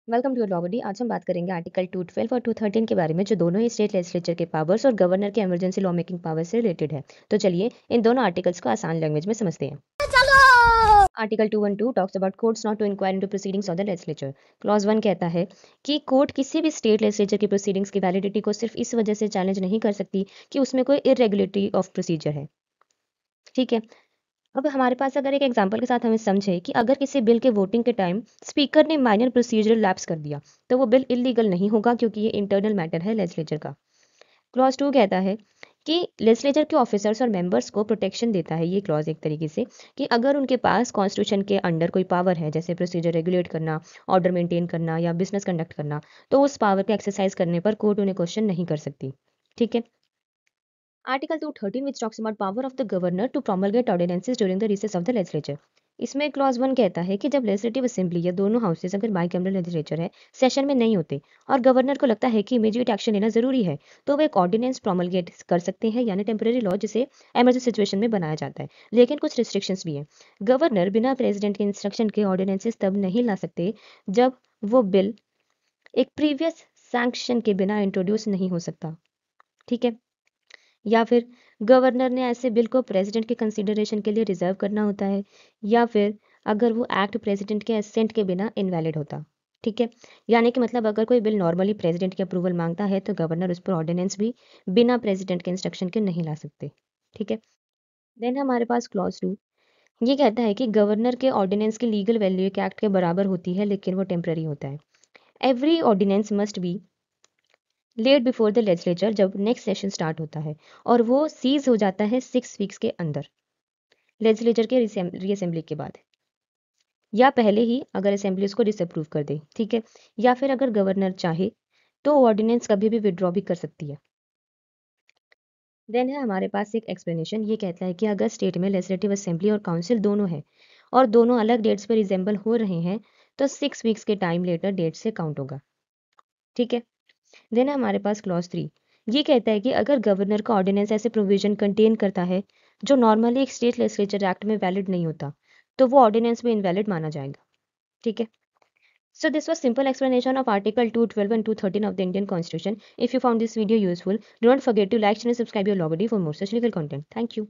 Welcome to लॉगडी। आज हम बात करेंगे आर्टिकल 212 और 213 के बारे में, जो दोनों ही स्टेट लेजिस्लेचर के पावर्स और गवर्नर के इमरजेंसी लॉ मेकिंग पावर से रिलेटेड है। तो चलिए इन दोनों आर्टिकल्स को आसान लैंग्वेज में समझते हैं। Article 212 talks about courts not to inquire into proceedings of the legislature. Clause 1 कहता है कि कोर्ट किसी भी स्टेट लेजिस्लेचर की प्रोसीडिंग्स की वैलिडिटी को सिर्फ इस वजह से चैलेंज नहीं कर सकती कि उसमें कोई इरेगुलेटरी ऑफ प्रोसीजर है। ठीक है। अब हमारे पास अगर एक एग्जांपल के साथ हमें समझे कि अगर किसी बिल के वोटिंग के टाइम स्पीकर ने माइनर प्रोसीजरल लैप्स कर दिया, तो वो बिल इलीगल नहीं होगा, क्योंकि ये इंटरनल मैटर है लेजिस्लेचर का। क्लॉज 2 कहता है कि लेजिस्लेचर के ऑफिसर्स और मेंबर्स को प्रोटेक्शन देता है ये क्लॉज एक तरीके से, कि अगर उनके पास कॉन्स्टिट्यूशन के अंडर कोई पावर है, जैसे प्रोसीजर रेगुलेट करना, ऑर्डर मेंटेन करना या बिजनेस कंडक्ट करना, तो उस पावर को एक्सरसाइज करने पर कोर्ट उन्हें क्वेश्चन नहीं कर सकती। ठीक है। Article 213 which talks about power of the governor to promulgate ordinances during the recess of the legislature। इसमें क्लॉज 1 कहता है कि जब लेजिस्लेटिव असेंबली या दोनों हाउसेस अगर बाइकैमरल लेजिस्लेचर है, सेशन में नहीं होते और गवर्नर को लगता है कि इमीडिएट एक्शन लेना जरूरी है, तो वो एक ऑर्डिनेंस प्रोमलगेट कर सकते हैं, यानी टेम्परेरी लॉ, जिसे इमरजेंसी सिचुएशन में बनाया जाता है। लेकिन कुछ रिस्ट्रिक्शंस भी हैं। गवर्नर बिना प्रेसिडेंट के इंस्ट्रक्शन के ऑर्डिनेंसेस तब नहीं ला सकते जब वो बिल एक प्रीवियस सैंक्शन के बिना इंट्रोड्यूस नहीं हो सकता। ठीक है। या फिर गवर्नर ने ऐसे बिल को प्रेसिडेंट के कंसिडरेशन के लिए रिजर्व करना होता है, या फिर अगर वो एक्ट प्रेसिडेंट के असेंट के बिना इनवैलिड होता। ठीक है। यानी कि मतलब अगर कोई बिल नॉर्मली प्रेसिडेंट की अप्रूवल मांगता है, तो गवर्नर उस पर ऑर्डिनेंस भी बिना प्रेसिडेंट के इंस्ट्रक्शन के नहीं ला सकते। ठीक है। देन हमारे पास क्लॉज 2 ये कहता है कि गवर्नर के ऑर्डिनेंस की लीगल वैल्यू एक एक्ट के बराबर होती है, लेकिन वो टेम्पररी होता है। Every ordinance must be laid before the legislature जब नेक्स्ट सेशन स्टार्ट होता है, और वो सीज हो जाता है 6 वीक्स के अंदर लेजिस्लेचर के रीअसेंबली के बाद, या पहले ही अगर असेंबली उसको डिसअप्रूव कर दे। ठीक है। या फिर अगर गवर्नर चाहे तो ऑर्डिनेंस कभी भी विड्रॉ भी कर सकती है। देन है हमारे पास एक एक्सप्लेनेशन। ये कहता है कि अगर स्टेट में लेजिस्लेटिव असेंबली और काउंसिल दोनों है और दोनों अलग डेट्स पर रिजेंबल हो रहे हैं, तो 6 वीक्स के टाइम लेटर डेट से काउंट होगा। ठीक है। देन हमारे पास क्लॉज 3 ये कहता है कि अगर गवर्नर का ऑर्डिनेंस ऐसे प्रोविजन कंटेन करता है जो नॉर्मली एक स्टेट लेजिस्लेचर एक्ट में वैलिड नहीं होता, तो वो ऑर्डिनेंस भी इनवैलिड माना जाएगा। ठीक है। So this was simple explanation of Article 212 and 213 of the Indian Constitution. If you found this video useful, do not forget to like, share and subscribe your Logody for more such legal content. Thank you.